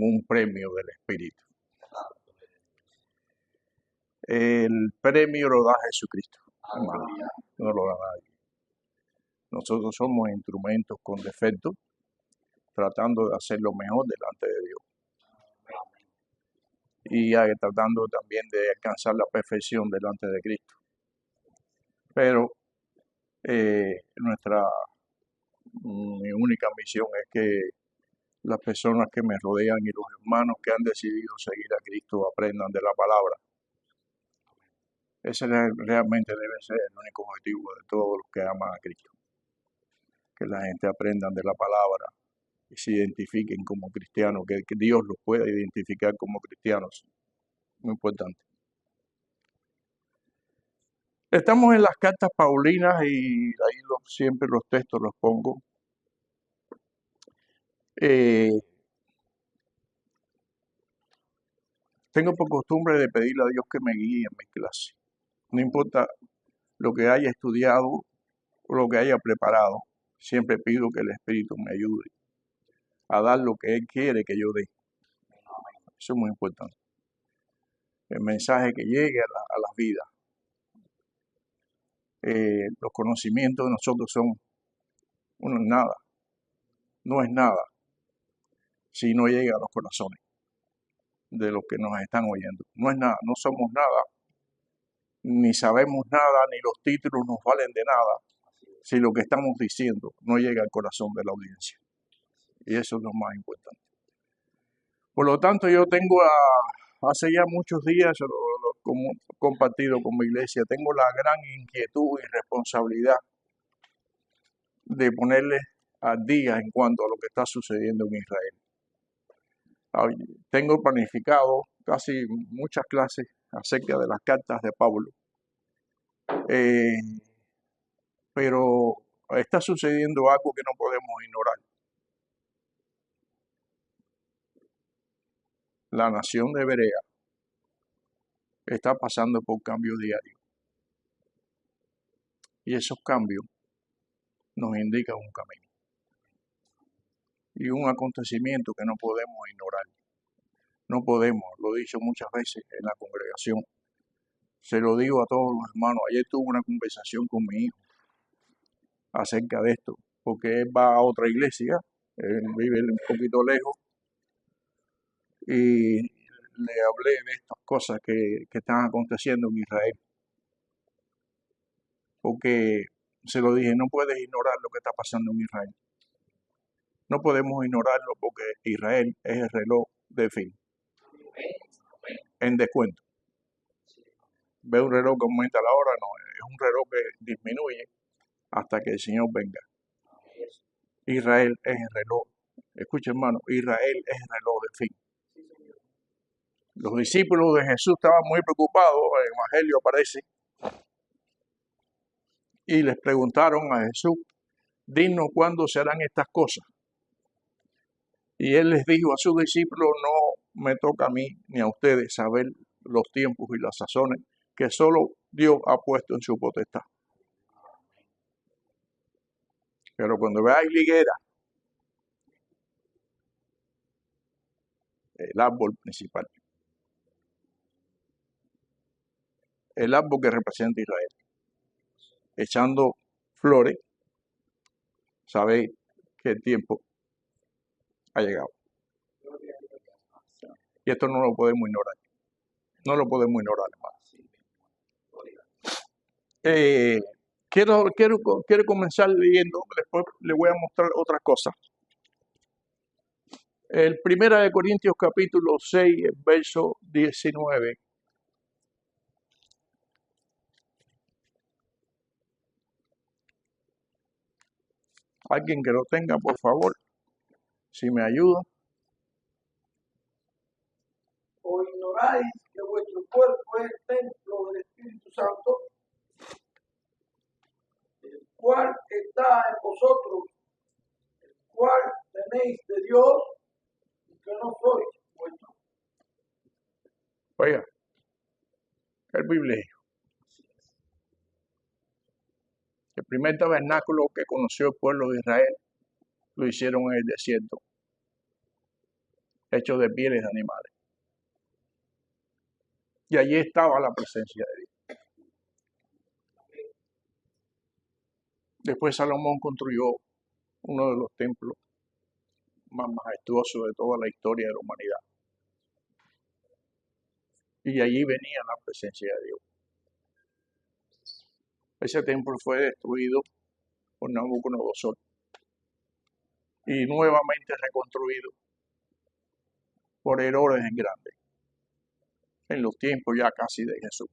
un premio del Espíritu. El premio lo da Jesucristo, no lo da nadie. Nosotros somos instrumentos con defectos, tratando de hacer lo mejor delante de Dios. Y tratando también de alcanzar la perfección delante de Cristo. Pero mi única misión es que las personas que me rodean y los hermanos que han decidido seguir a Cristo aprendan de la palabra. Ese realmente debe ser el único objetivo de todos los que aman a Cristo. Que la gente aprenda de la palabra y se identifiquen como cristianos, que Dios los pueda identificar como cristianos. Muy importante. Estamos en las cartas paulinas y ahí siempre los textos los pongo. Tengo por costumbre de pedirle a Dios que me guíe en mi clase. No importa lo que haya estudiado o lo que haya preparado, siempre pido que el Espíritu me ayude a dar lo que Él quiere que yo dé. Eso es muy importante. El mensaje que llegue a las vidas. Los conocimientos de nosotros son nada. No es nada si no llega a los corazones de los que nos están oyendo. No es nada, no somos nada, ni sabemos nada, ni los títulos nos valen de nada, si lo que estamos diciendo no llega al corazón de la audiencia. Y eso es lo más importante. Por lo tanto, yo tengo hace ya muchos días, como compartido con mi iglesia, tengo la gran inquietud y responsabilidad de ponerle al día en cuanto a lo que está sucediendo en Israel. Tengo planificado casi muchas clases acerca de las cartas de Pablo, pero está sucediendo algo que no podemos ignorar. La nación de Berea está pasando por cambios diarios y esos cambios nos indican un camino y un acontecimiento que no podemos ignorar. No podemos, lo he dicho muchas veces en la congregación, se lo digo a todos los hermanos. Ayer tuve una conversación con mi hijo acerca de esto, porque él va a otra iglesia, él vive un poquito lejos, y le hablé de estas cosas que están aconteciendo en Israel. Porque se lo dije, no puedes ignorar lo que está pasando en Israel. No podemos ignorarlo porque Israel es el reloj de fin, en descuento. Ve un reloj que aumenta la hora, no, es un reloj que disminuye hasta que el Señor venga. Israel es el reloj. Escucha, hermano, Israel es el reloj de fin. Los discípulos de Jesús estaban muy preocupados, el Evangelio aparece, y les preguntaron a Jesús, dinos cuándo se harán estas cosas. Y él les dijo a sus discípulos, no me toca a mí ni a ustedes saber los tiempos y las sazones que solo Dios ha puesto en su potestad. Pero cuando veáis la higuera, el árbol principal, el árbol que representa Israel, echando flores, sabéis que el tiempo ha llegado. Y esto no lo podemos ignorar. No lo podemos ignorar, hermano. Quiero comenzar leyendo, después le voy a mostrar otras cosas. El 1 Corintios capítulo 6, verso 19. Alguien que lo tenga, por favor, si me ayuda. ¿O ignoráis que vuestro cuerpo es templo del Espíritu Santo, el cual está en vosotros, el cual tenéis de Dios, y que no sois vuestro? Oiga, el privilegio. El primer tabernáculo que conoció el pueblo de Israel lo hicieron en el desierto. hechos de pieles de animales. Y allí estaba la presencia de Dios. Después Salomón construyó uno de los templos más majestuosos de toda la historia de la humanidad. Y allí venía la presencia de Dios. Ese templo fue destruido por Nabucodonosor y nuevamente reconstruido por Herodes el Grande, en los tiempos ya casi de Jesús.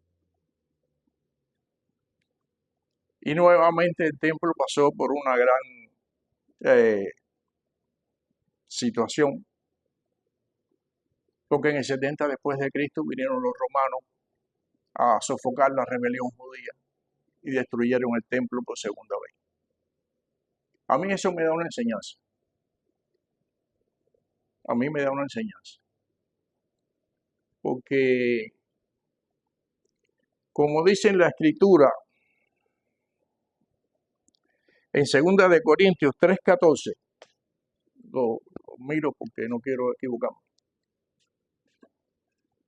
Y nuevamente el templo pasó por una gran situación, porque en el 70 después de Cristo vinieron los romanos a sofocar la rebelión judía y destruyeron el templo por segunda vez. A mí eso me da una enseñanza. A mí me da una enseñanza. Porque, como dice en la Escritura, en 2 de Corintios 3:14, lo miro porque no quiero equivocarme,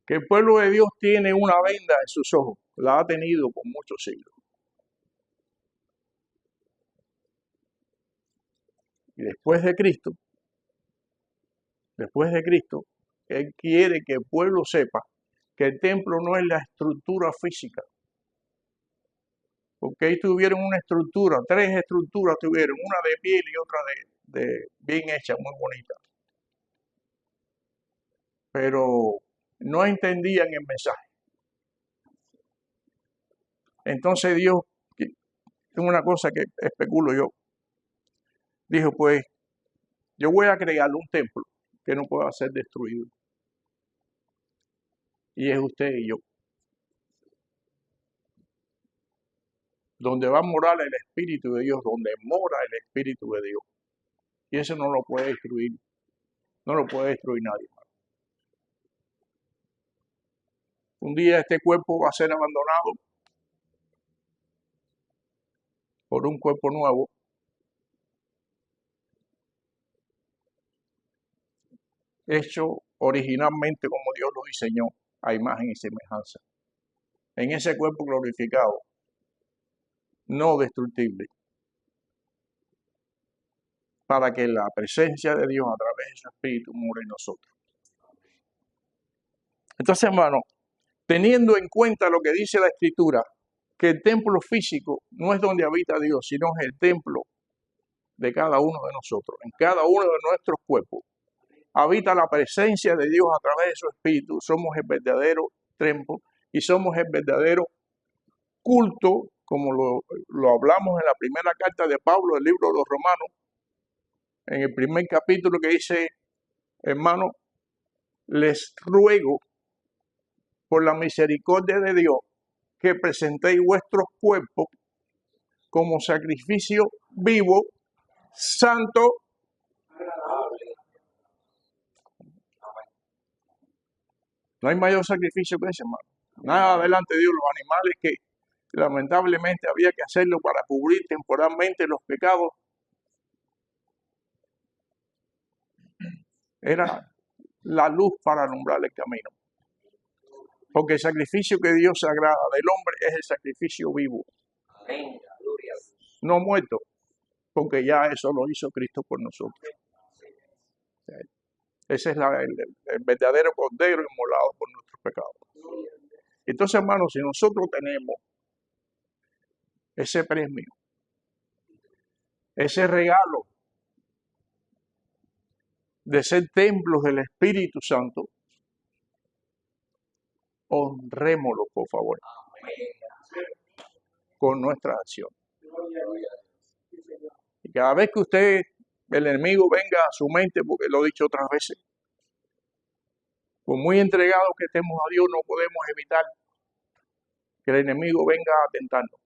que el pueblo de Dios tiene una venda en sus ojos, la ha tenido por muchos siglos. Y después de Cristo, Él quiere que el pueblo sepa que el templo no es la estructura física. Porque ahí tuvieron una estructura, 3 estructuras tuvieron, una de piel y otra de bien hecha, muy bonita. Pero no entendían el mensaje. Entonces Dios, es una cosa que especulo yo, dijo, pues yo voy a crear un templo que no pueda ser destruido. Y es usted y yo. Donde va a morar el Espíritu de Dios, donde mora el Espíritu de Dios. Y eso no lo puede destruir. No lo puede destruir nadie. Un día este cuerpo va a ser abandonado por un cuerpo nuevo. Hecho originalmente como Dios lo diseñó, a imagen y semejanza. En ese cuerpo glorificado, no destructible, para que la presencia de Dios a través de su Espíritu more en nosotros. Entonces, hermano, teniendo en cuenta lo que dice la Escritura, que el templo físico no es donde habita Dios, sino es el templo de cada uno de nosotros. En cada uno de nuestros cuerpos habita la presencia de Dios a través de su Espíritu. Somos el verdadero templo y somos el verdadero culto, como lo hablamos en la primera carta de Pablo, el libro de los Romanos, en el primer capítulo, que dice, hermano, les ruego por la misericordia de Dios que presentéis vuestros cuerpos como sacrificio vivo, santo, agradable. No hay mayor sacrificio que ese, hermano. Nada delante de Dios. Los animales que lamentablemente había que hacerlo para cubrir temporalmente los pecados, era la luz para alumbrar el camino. Porque el sacrificio que Dios se agrada del hombre es el sacrificio vivo. Amén. No muerto, porque ya eso lo hizo Cristo por nosotros. Ese es el verdadero cordero inmolado por nuestros pecados. Entonces, hermanos, si nosotros tenemos ese premio, ese regalo de ser templos del Espíritu Santo, honrémoslo, por favor, con nuestra acción. Y cada vez que el enemigo venga a su mente, porque lo he dicho otras veces, por muy entregados que estemos a Dios, no podemos evitar que el enemigo venga a tentarnos.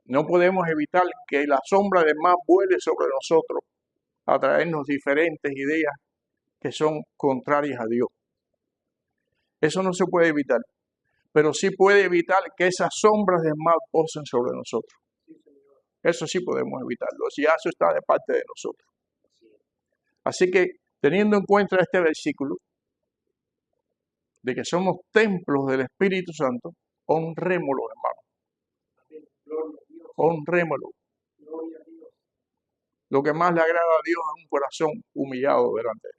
No podemos evitar que la sombra del mal vuele sobre nosotros a traernos diferentes ideas que son contrarias a Dios. Eso no se puede evitar, pero sí puede evitar que esas sombras del mal posen sobre nosotros. Eso sí podemos evitarlo, si eso está de parte de nosotros. Así que teniendo en cuenta este versículo, de que somos templos del Espíritu Santo, honrémoslo, hermano. Honrémoslo. Lo que más le agrada a Dios es un corazón humillado delante de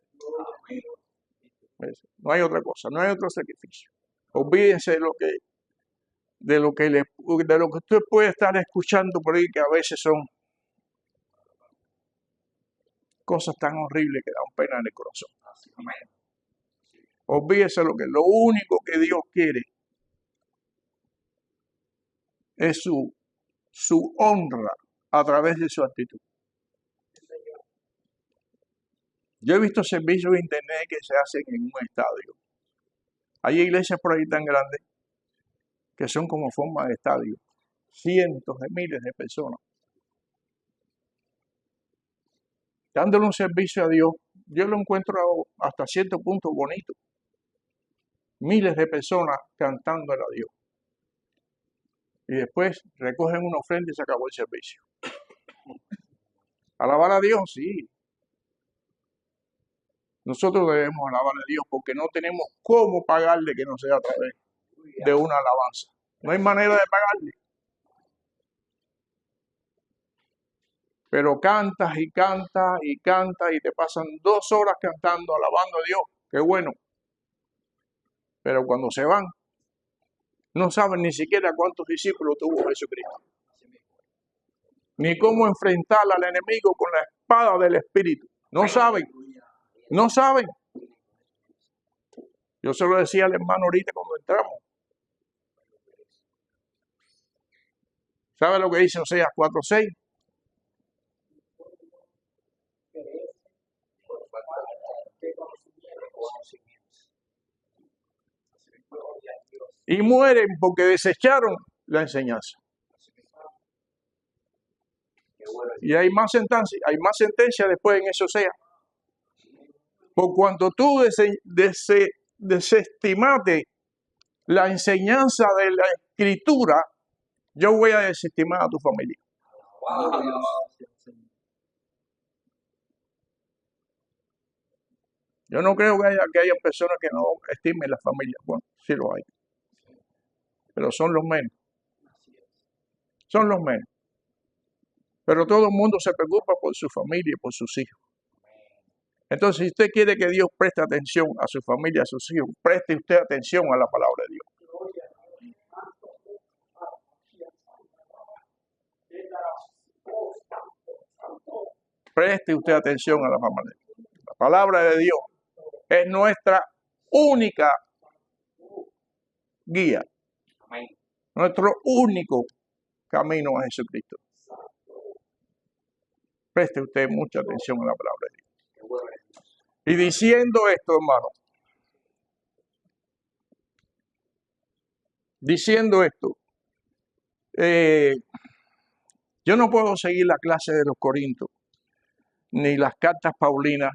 Él. No hay otra cosa, no hay otro sacrificio. Olvídense de lo que usted puede estar escuchando por ahí, que a veces son cosas tan horribles que dan pena en el corazón. Olvídese lo único que Dios quiere es su honra a través de su actitud. Yo he visto servicios de internet que se hacen en un estadio. Hay iglesias por ahí tan grandes que son como forma de estadio. Cientos de miles de personas. Dándole un servicio a Dios, yo lo encuentro hasta cierto punto bonito. Miles de personas cantándole a Dios. Y después recogen una ofrenda y se acabó el servicio. Alabar a Dios, sí. Nosotros debemos alabar a Dios porque no tenemos cómo pagarle que no sea a través de una alabanza. No hay manera de pagarle. Pero cantas y cantas y cantas y te pasan 2 horas cantando, alabando a Dios. Qué bueno. Pero cuando se van, no saben ni siquiera cuántos discípulos tuvo Jesucristo. Ni cómo enfrentar al enemigo con la espada del Espíritu. No saben. No saben. Yo se lo decía al hermano ahorita cuando entramos. ¿Sabe lo que dice Oseas 4:6? Y mueren porque desecharon la enseñanza. Y hay más sentencia después en eso sea. Por cuanto tú desestimaste la enseñanza de la Escritura, yo voy a desestimar a tu familia. Yo no creo que haya personas que no estimen la familia. Bueno, sí lo hay. Pero son los menos. Son los menos. Pero todo el mundo se preocupa por su familia y por sus hijos. Entonces, si usted quiere que Dios preste atención a su familia, a sus hijos, preste usted atención a la palabra de Dios. Preste usted atención a la palabra de Dios. La palabra de Dios es nuestra única guía. Nuestro único camino a Jesucristo. Preste usted mucha atención a la palabra de Dios. Y diciendo esto, hermano, yo no puedo seguir la clase de los Corintios, ni las cartas paulinas,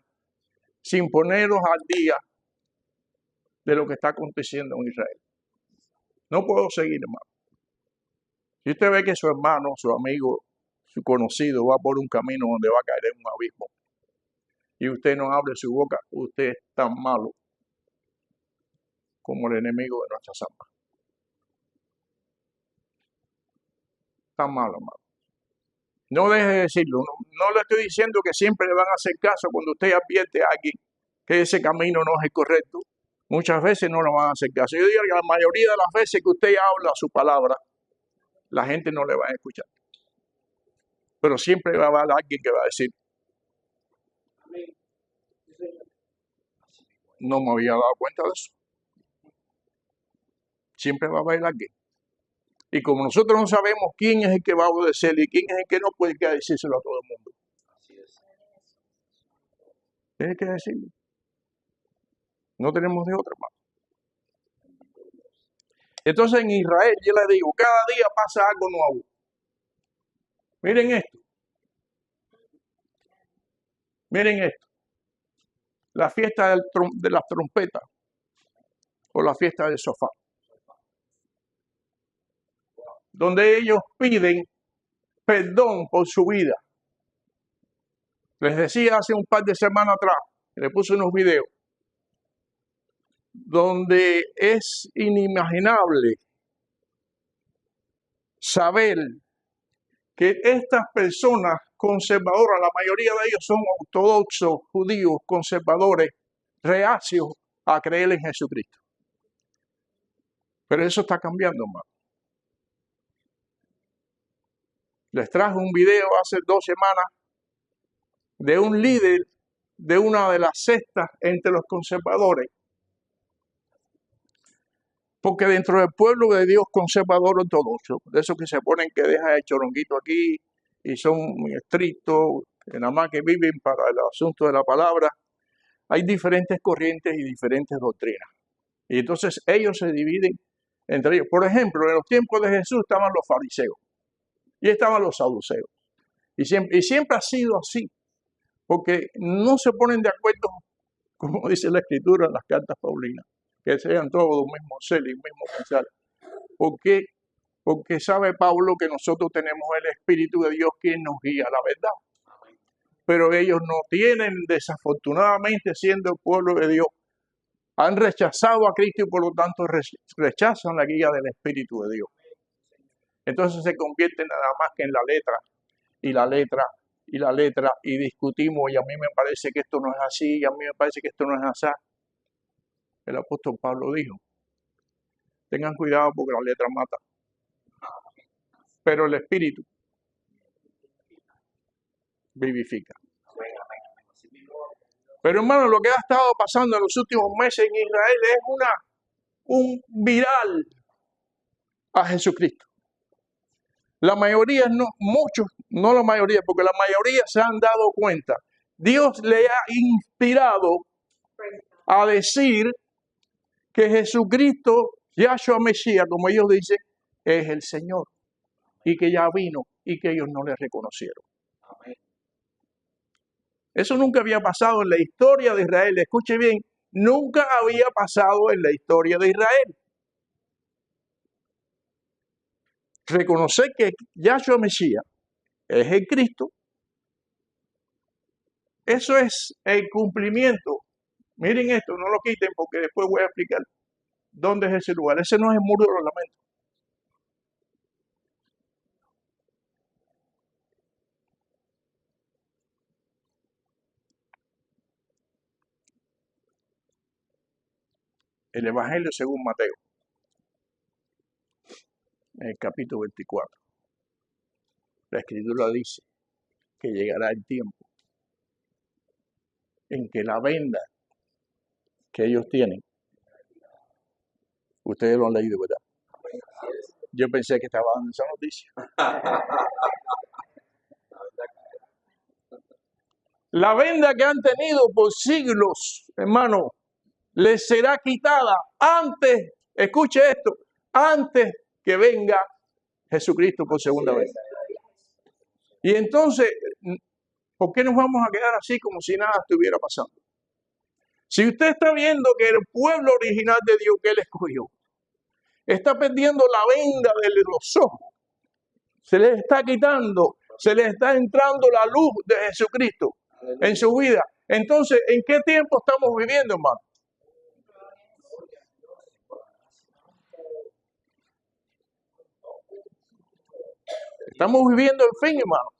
sin ponerlos al día de lo que está aconteciendo en Israel. No puedo seguir, hermano. Si usted ve que su hermano, su amigo, su conocido va por un camino donde va a caer en un abismo, y usted no abre su boca, usted es tan malo como el enemigo de nuestras almas. Tan malo, hermano. No deje de decirlo. No le estoy diciendo que siempre le van a hacer caso cuando usted advierte a alguien que ese camino no es el correcto. Muchas veces no lo van a hacer caso. Yo digo que la mayoría de las veces que usted habla su palabra, la gente no le va a escuchar. Pero siempre va a haber alguien que va a decir, no me había dado cuenta de eso. Siempre va a haber alguien. Y como nosotros no sabemos quién es el que va a obedecer y quién es el que no, puede que decírselo a todo el mundo. Tiene que decirlo. No tenemos de otra más. Entonces en Israel, yo le digo, cada día pasa algo nuevo. Miren esto. Miren esto. La fiesta de las trompetas o la fiesta del sofá. Donde ellos piden perdón por su vida. Les decía hace un par de semanas atrás, le puse unos videos donde es inimaginable saber que estas personas conservadoras, la mayoría de ellos son ortodoxos, judíos, conservadores, reacios a creer en Jesucristo. Pero eso está cambiando, hermano. Les traje un video hace 2 semanas de un líder de una de las sectas entre los conservadores. Porque dentro del pueblo de Dios conservador ortodoxo, de esos que se ponen que dejan el choronguito aquí y son muy estrictos, que nada más que viven para el asunto de la palabra, hay diferentes corrientes y diferentes doctrinas. Y entonces ellos se dividen entre ellos. Por ejemplo, en los tiempos de Jesús estaban los fariseos y estaban los saduceos. Y siempre ha sido así, porque no se ponen de acuerdo, como dice la Escritura en las cartas paulinas, que sean todos un mismo ser y un mismo pensar. ¿Por qué? Porque sabe Pablo que nosotros tenemos el Espíritu de Dios quien nos guía a la verdad. Pero ellos no tienen, desafortunadamente, siendo el pueblo de Dios, han rechazado a Cristo y por lo tanto rechazan la guía del Espíritu de Dios. Entonces se convierten nada más que en la letra y la letra y la letra y discutimos y a mí me parece que esto no es así y a mí me parece que esto no es así. El apóstol Pablo dijo, tengan cuidado porque la letra mata, pero el Espíritu vivifica. Pero hermano, lo que ha estado pasando en los últimos meses en Israel es un viral a Jesucristo. La mayoría, no, muchos, no la mayoría, porque la mayoría se han dado cuenta. Dios le ha inspirado a decir que Jesucristo, Yahshua Mesías, como ellos dicen, es el Señor. Y que ya vino y que ellos no le reconocieron. Eso nunca había pasado en la historia de Israel. Escuche bien, nunca había pasado en la historia de Israel. Reconocer que Yahshua Mesías es el Cristo, eso es el cumplimiento. Miren esto, no lo quiten porque después voy a explicar dónde es ese lugar. Ese no es el muro de los lamentos. El Evangelio según Mateo, en el capítulo 24. La Escritura dice que llegará el tiempo en que la venda que ellos tienen, ustedes lo han leído, ¿verdad? Yo pensé que estaba dando esa noticia. La venda que han tenido por siglos, hermano, les será quitada antes, escuche esto, antes que venga Jesucristo por segunda vez. Y entonces, ¿por qué nos vamos a quedar así como si nada estuviera pasando? Si usted está viendo que el pueblo original de Dios que Él escogió está perdiendo la venda de los ojos, se les está quitando, se les está entrando la luz de Jesucristo en su vida. Entonces, ¿en qué tiempo estamos viviendo, hermano? Estamos viviendo el fin, hermano.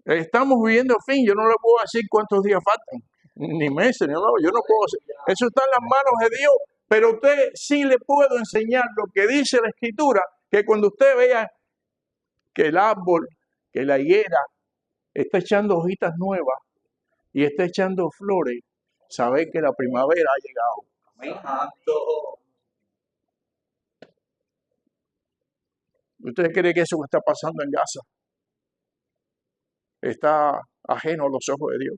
Estamos viviendo el fin. Yo no le puedo decir cuántos días faltan, ni meses, yo no puedo decir. Eso está en las manos de Dios. Pero usted sí le puedo enseñar lo que dice la Escritura, que cuando usted vea que el árbol, que la higuera está echando hojitas nuevas y está echando flores, saber que la primavera ha llegado. ¿Usted cree que eso que está pasando en Gaza está ajeno a los ojos de Dios?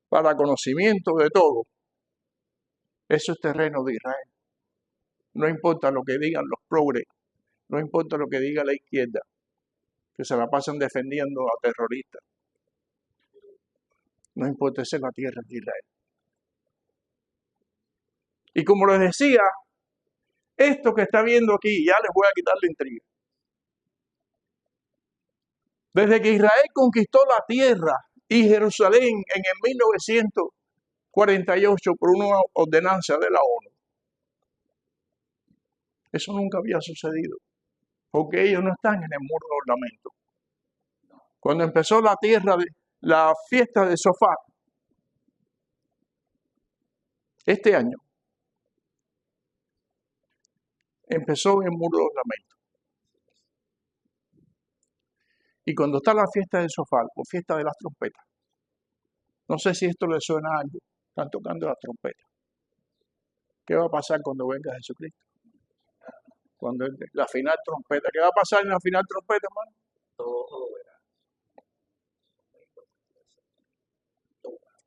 Para conocimiento de todo, eso es terreno de Israel. No importa lo que digan los progres, no importa lo que diga la izquierda, que se la pasan defendiendo a terroristas. No importa, esa es la tierra de Israel. Y como les decía, esto que está viendo aquí, ya les voy a quitar la intriga. Desde que Israel conquistó la tierra y Jerusalén en el 1948 por una ordenanza de la ONU. Eso nunca había sucedido, porque ellos no están en el muro de ornamento. Cuando empezó la fiesta de Sofá, este año, empezó en el muro de ornamento. Y cuando está la fiesta del Sofá, o fiesta de las trompetas, no sé si esto le suena a algo, están tocando las trompetas. ¿Qué va a pasar cuando venga Jesucristo? Cuando la final trompeta, ¿qué va a pasar en la final trompeta, hermano? Todo verá.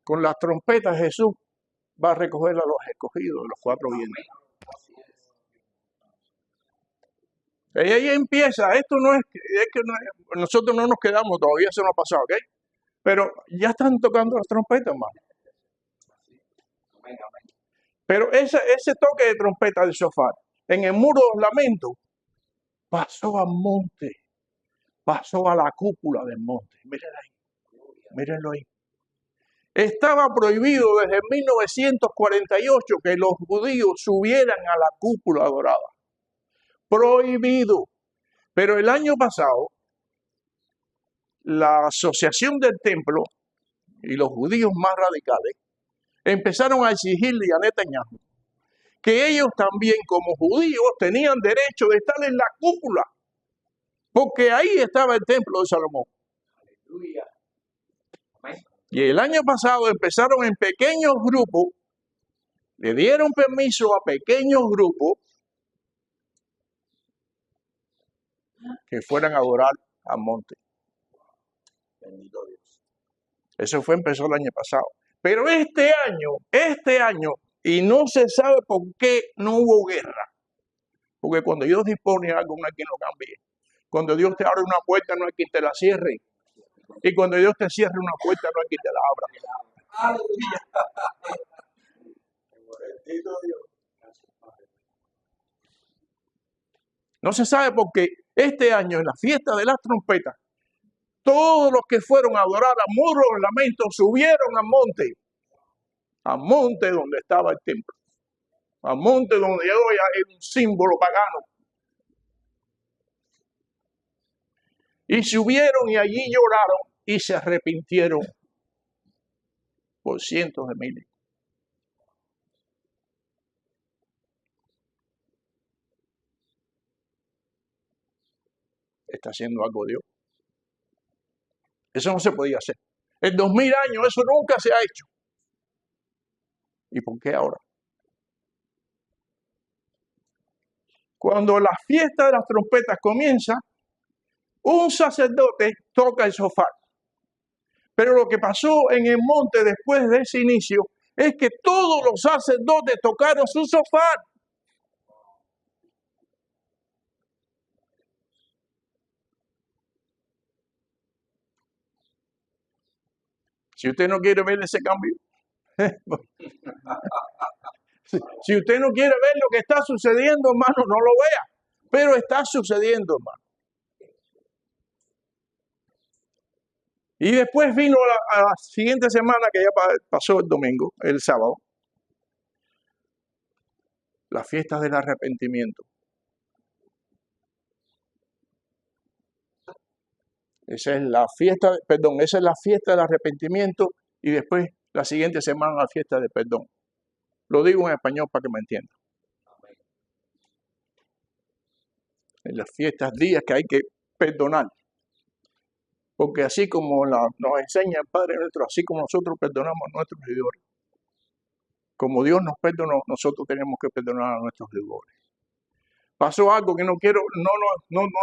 Con las trompetas Jesús va a recoger a los escogidos de los cuatro vientos. Y ahí empieza, esto no es que nosotros no nos quedamos, todavía eso no ha pasado, ¿ok? Pero ya están tocando las trompetas, hermano. Pero ese toque de trompeta del Sofá, en el muro de ornamento, pasó al monte, pasó a la cúpula del monte. Mírenlo ahí. Estaba prohibido desde 1948 que los judíos subieran a la cúpula dorada. Prohibido. Pero el año pasado, la asociación del templo y los judíos más radicales empezaron a exigirle a Netanyahu que ellos también como judíos tenían derecho de estar en la cúpula, porque ahí estaba el templo de Salomón. Aleluya. Y el año pasado empezaron en pequeños grupos, le dieron permiso a pequeños grupos que fueran a adorar al monte. Bendito Dios. Eso empezó el año pasado. Pero este año, y no se sabe por qué no hubo guerra. Porque cuando Dios dispone algo, no hay quien lo cambie. Cuando Dios te abre una puerta, no hay quien te la cierre. Y cuando Dios te cierre una puerta, no hay quien te la abra. Aleluya. Bendito Dios. No se sabe por qué este año, en la fiesta de las trompetas, todos los que fueron a adorar a muro de ornamento subieron al monte donde estaba el templo, al monte donde hoy hay un símbolo pagano. Y subieron y allí lloraron y se arrepintieron por cientos de miles. Está haciendo algo Dios. Eso no se podía hacer. En 2000 años eso nunca se ha hecho. ¿Y por qué ahora? Cuando la fiesta de las trompetas comienza, un sacerdote toca el shofar. Pero lo que pasó en el monte después de ese inicio es que todos los sacerdotes tocaron su shofar. Si usted no quiere ver ese cambio, si usted no quiere ver lo que está sucediendo, hermano, no lo vea. Pero está sucediendo, hermano. Y después vino a la siguiente semana, que ya pasó el domingo, el sábado, la fiesta del arrepentimiento. Esa es la fiesta del arrepentimiento y después la siguiente semana la fiesta de perdón. Lo digo en español para que me entiendan. En las fiestas, días que hay que perdonar. Porque así como nos enseña el Padre nuestro, así como nosotros perdonamos a nuestros deudores, como Dios nos perdonó, nosotros tenemos que perdonar a nuestros deudores. Pasó algo que no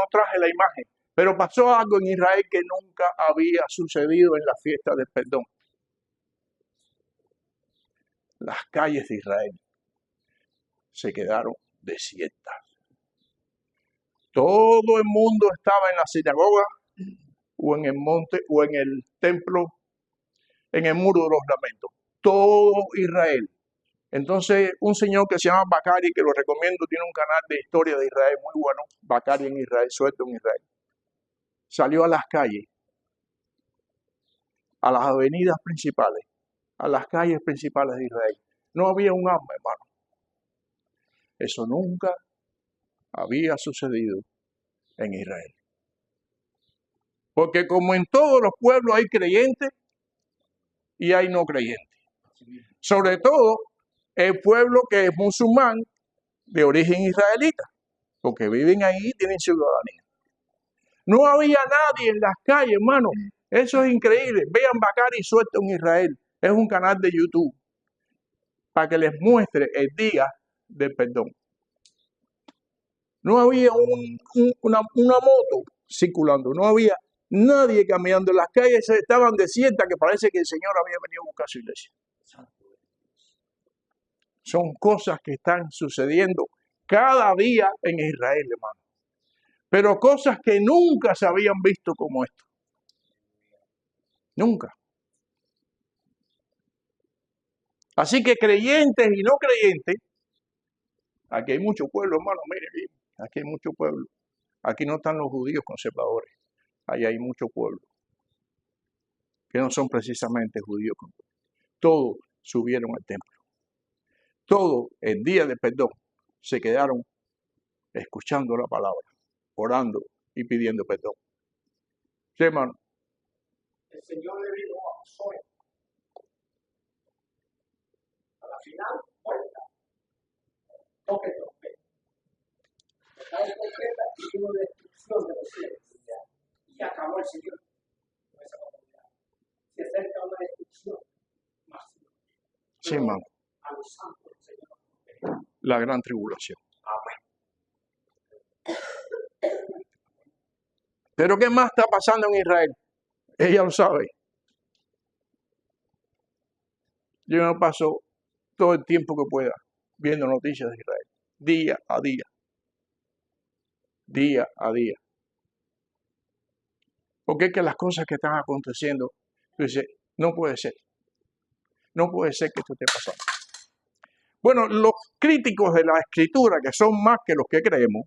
traje la imagen, pero pasó algo en Israel que nunca había sucedido en la fiesta del perdón. Las calles de Israel se quedaron desiertas. Todo el mundo estaba en la sinagoga o en el monte o en el templo, en el muro de los lamentos. Todo Israel. Entonces, un señor que se llama Bacari, que lo recomiendo, tiene un canal de historia de Israel muy bueno, Bacari en Israel, suelto en Israel. Salió a las calles a las avenidas principales, a las calles principales de Israel. No había un alma, hermano. Eso nunca había sucedido en Israel. Porque como en todos los pueblos hay creyentes y hay no creyentes. Sobre todo el pueblo que es musulmán de origen israelita, porque viven ahí y tienen ciudadanía. No había nadie en las calles, hermano. Eso es increíble. Vean Bacari Suelto en Israel. Es un canal de YouTube para que les muestre el día del perdón. No había una moto circulando, no había nadie caminando. En las calles estaban desiertas, que parece que el Señor había venido a buscar su iglesia. Son cosas que están sucediendo cada día en Israel, hermano. Pero cosas que nunca se habían visto como esto. Nunca. Así que creyentes y no creyentes, aquí hay mucho pueblo, hermano, mire bien, aquí hay mucho pueblo. Aquí no están los judíos conservadores, allá hay mucho pueblo, que no son precisamente judíos. Todos subieron al templo. Todo el día de perdón se quedaron escuchando la palabra, orando y pidiendo perdón. Sí, hermano. El Señor le dijo a Josué, a la final, vuelta, toque trompeta. Tocar trompeta y una destrucción de los cielos. Y acabó el Señor con esa comunidad. Se acerca una destrucción masiva. Sí, hermano. A los santos del Señor. La gran tribulación. Amén. Pero ¿qué más está pasando en Israel? Ella lo sabe. Yo me paso todo el tiempo que pueda viendo noticias de Israel, día a día. Día a día. Porque es que las cosas que están aconteciendo, tú dices, no puede ser. No puede ser que esto esté pasando. Bueno, los críticos de la Escritura, que son más que los que creemos,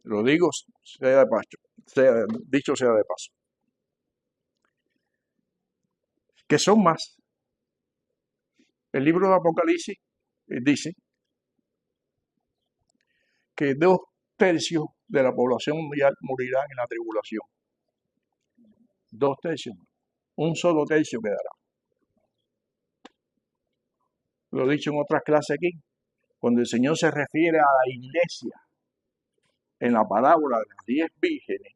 lo digo sea de paso, dicho sea de paso, que son más. El libro de Apocalipsis dice que 2/3 de la población mundial morirán en la tribulación. 2/3. Un solo tercio quedará. Lo he dicho en otras clases aquí. Cuando el Señor se refiere a la iglesia en la parábola de las 10 vírgenes,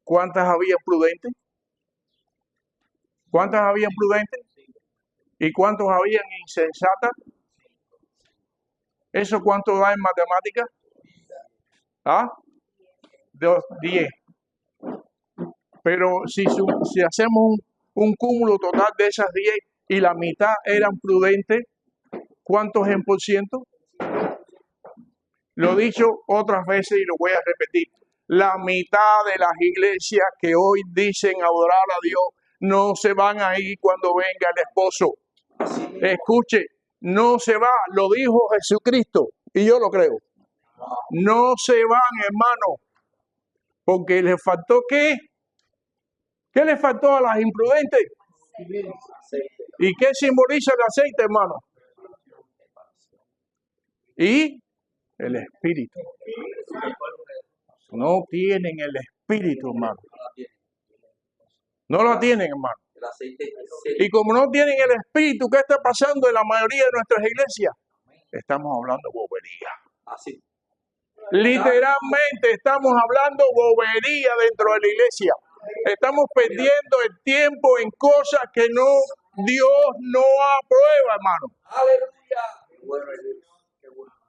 ¿cuántas había prudentes? ¿Cuántas habían prudentes? ¿Y cuántos habían insensatas? ¿Eso cuánto da en matemáticas? ¿Ah? 10. Pero si hacemos un cúmulo total de esas 10 y la mitad eran prudentes, ¿cuántos en por ciento? Lo he dicho otras veces y lo voy a repetir. La mitad de las iglesias que hoy dicen adorar a Dios no se van a ir cuando venga el esposo. Escuche, no se va, lo dijo Jesucristo y yo lo creo. No se van, hermano, porque les faltó ¿qué? ¿Qué les faltó a las imprudentes? ¿Y qué simboliza el aceite, hermano? Y el espíritu. No tienen el espíritu, hermano. No lo tienen, hermano. Y como no tienen el espíritu, ¿qué está pasando en la mayoría de nuestras iglesias? Estamos hablando bobería. Literalmente estamos hablando bobería dentro de la iglesia. Estamos perdiendo el tiempo en cosas que Dios no aprueba, hermano. Aleluya.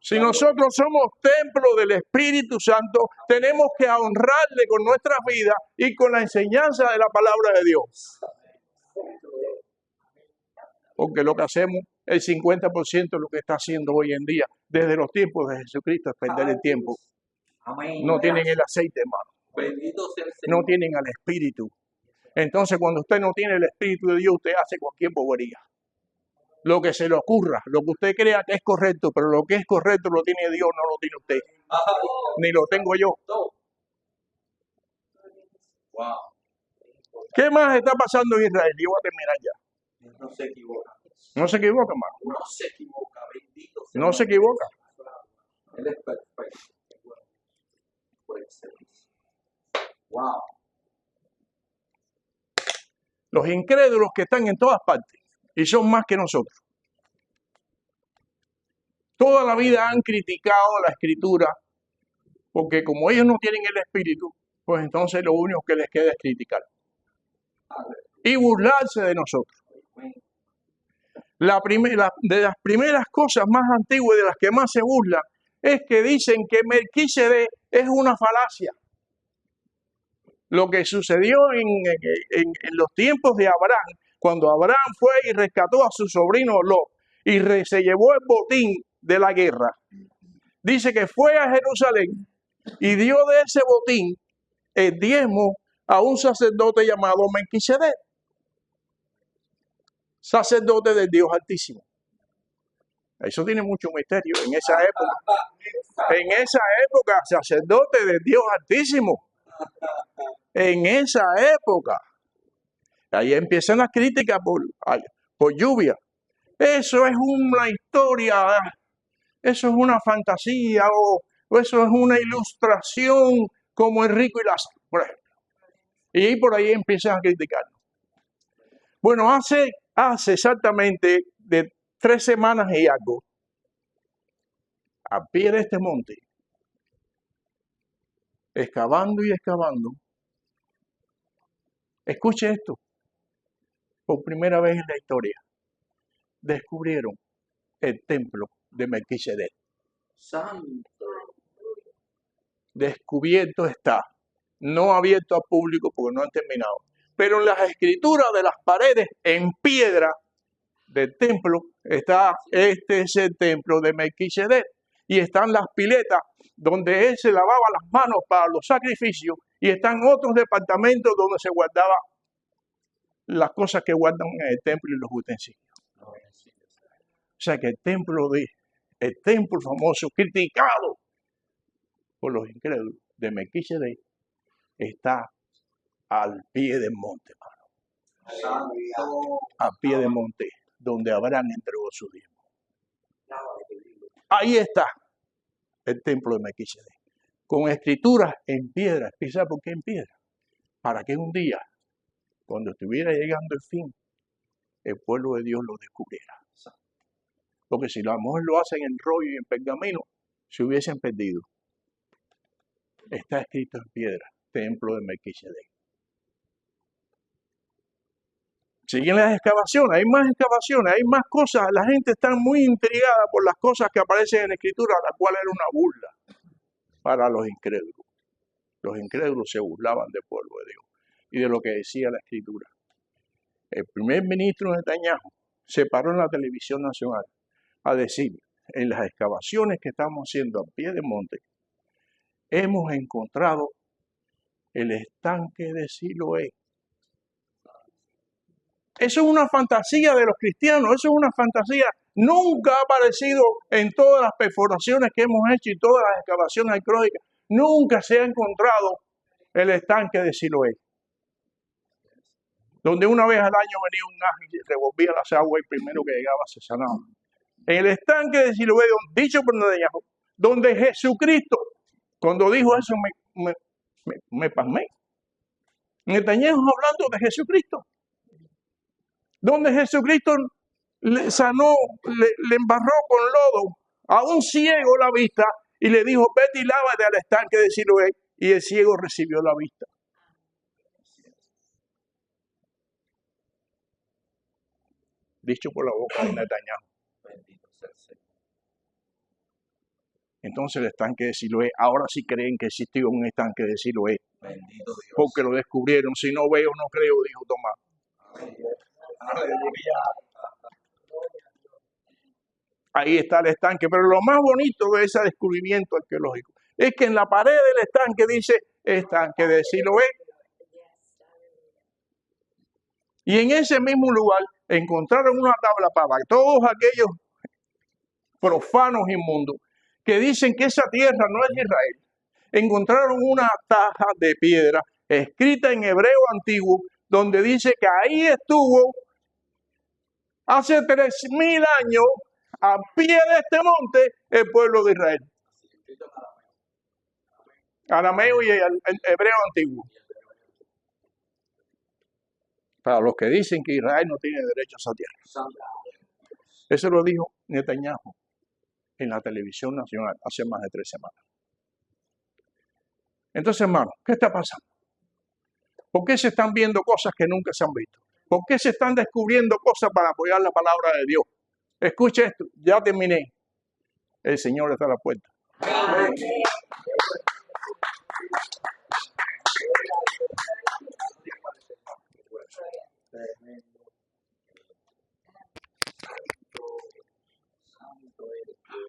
Si nosotros somos templo del Espíritu Santo, tenemos que honrarle con nuestras vidas y con la enseñanza de la palabra de Dios. Porque lo que hacemos, el 50% de lo que está haciendo hoy en día, desde los tiempos de Jesucristo, es perder el tiempo. No tienen el aceite, hermano. No tienen al Espíritu. Entonces, cuando usted no tiene el Espíritu de Dios, usted hace cualquier bobería. Lo que se le ocurra, lo que usted crea que es correcto, pero lo que es correcto lo tiene Dios, no lo tiene usted. Ni lo tengo yo. ¿Qué más está pasando en Israel? Yo voy a terminar ya. Dios no se equivoca. No se equivoca, hermano. No se equivoca, bendito sea. No se equivoca. Él es perfecto. Por excelencia. Wow. Los incrédulos que están en todas partes y son más que nosotros. Toda la vida han criticado la Escritura porque como ellos no tienen el Espíritu, pues entonces lo único que les queda es criticar y burlarse de nosotros. De las primeras cosas más antiguas, de las que más se burlan, es que dicen que Melquisedec es una falacia. Lo que sucedió en los tiempos de Abraham, cuando Abraham fue y rescató a su sobrino Lot y se llevó el botín de la guerra, dice que fue a Jerusalén y dio de ese botín el diezmo a un sacerdote llamado Melquisedec, sacerdote del Dios Altísimo. Eso tiene mucho misterio en esa época. En esa época, sacerdote del Dios Altísimo. En esa época. Ahí empiezan las críticas por lluvia. Eso es una historia, eso es una fantasía o eso es una ilustración como el rico y Lázaro, por ejemplo. Y por ahí empiezan a criticarnos. Bueno, hace exactamente de 3 semanas y algo, a pie de este monte, excavando y excavando, escuche esto, por primera vez en la historia, descubrieron el templo de Melquisedec. Santo. Descubierto está, no abierto al público porque no han terminado, pero en las escrituras de las paredes en piedra del templo está, este es el templo de Melquisedec, y están las piletas donde él se lavaba las manos para los sacrificios, y están otros departamentos donde se guardaba las cosas que guardan en el templo y los utensilios. O sea que el templo famoso, criticado por los incrédulos de Melquisedec, está al pie del monte, hermano. Al pie del monte, donde Abraham entregó su diezmo. Ahí está el templo de Melquisedec, con escrituras en piedra. ¿Sabe por qué en piedra? Para que un día, cuando estuviera llegando el fin, el pueblo de Dios lo descubriera. Porque si a lo mejor lo hacen en rollo y en pergamino, se hubiesen perdido. Está escrito en piedra, templo de Melquisedec. Siguen las excavaciones, hay más excavaciones, hay más cosas. La gente está muy intrigada por las cosas que aparecen en la Escritura, la cual era una burla para los incrédulos. Los incrédulos se burlaban del pueblo de Dios y de lo que decía la Escritura. El primer ministro Netanyahu se paró en la televisión nacional a decir, en las excavaciones que estamos haciendo al pie del monte, hemos encontrado el estanque de Siloé. Eso es una fantasía de los cristianos, eso es una fantasía. Nunca ha aparecido en todas las perforaciones que hemos hecho y todas las excavaciones arqueológicas. Nunca se ha encontrado el estanque de Siloé, donde una vez al año venía un ángel y revolvía las aguas y primero que llegaba se sanaba. En el estanque de Siloé, dicho por Netanyahu, donde Jesucristo, cuando dijo eso me pasmé. Netanyahu hablando de Jesucristo, donde Jesucristo le sanó, le embarró con lodo a un ciego la vista y le dijo, vete y lávate al estanque de Siloé, y el ciego recibió la vista. Dicho por la boca de Netanyahu. Entonces el estanque de Siloé, ahora sí creen que existió un estanque de Siloé. Bendito Dios. Porque lo descubrieron. Si no veo, no creo, dijo Tomás. Aleluya. Ahí está el estanque. Pero lo más bonito de ese descubrimiento arqueológico es que en la pared del estanque dice estanque de Siloé. Y en ese mismo lugar encontraron una tabla para todos aquellos profanos inmundos que dicen que esa tierra no es de Israel. Encontraron una taja de piedra escrita en hebreo antiguo donde dice que ahí estuvo hace 3000 años a pie de este monte el pueblo de Israel. Arameo y el hebreo antiguo. Para los que dicen que Israel no tiene derecho a esa tierra. Eso lo dijo Netanyahu en la televisión nacional hace más de 3 semanas. Entonces, hermano, ¿qué está pasando? ¿Por qué se están viendo cosas que nunca se han visto? ¿Por qué se están descubriendo cosas para apoyar la palabra de Dios? Escuche esto, ya terminé. El Señor está a la puerta.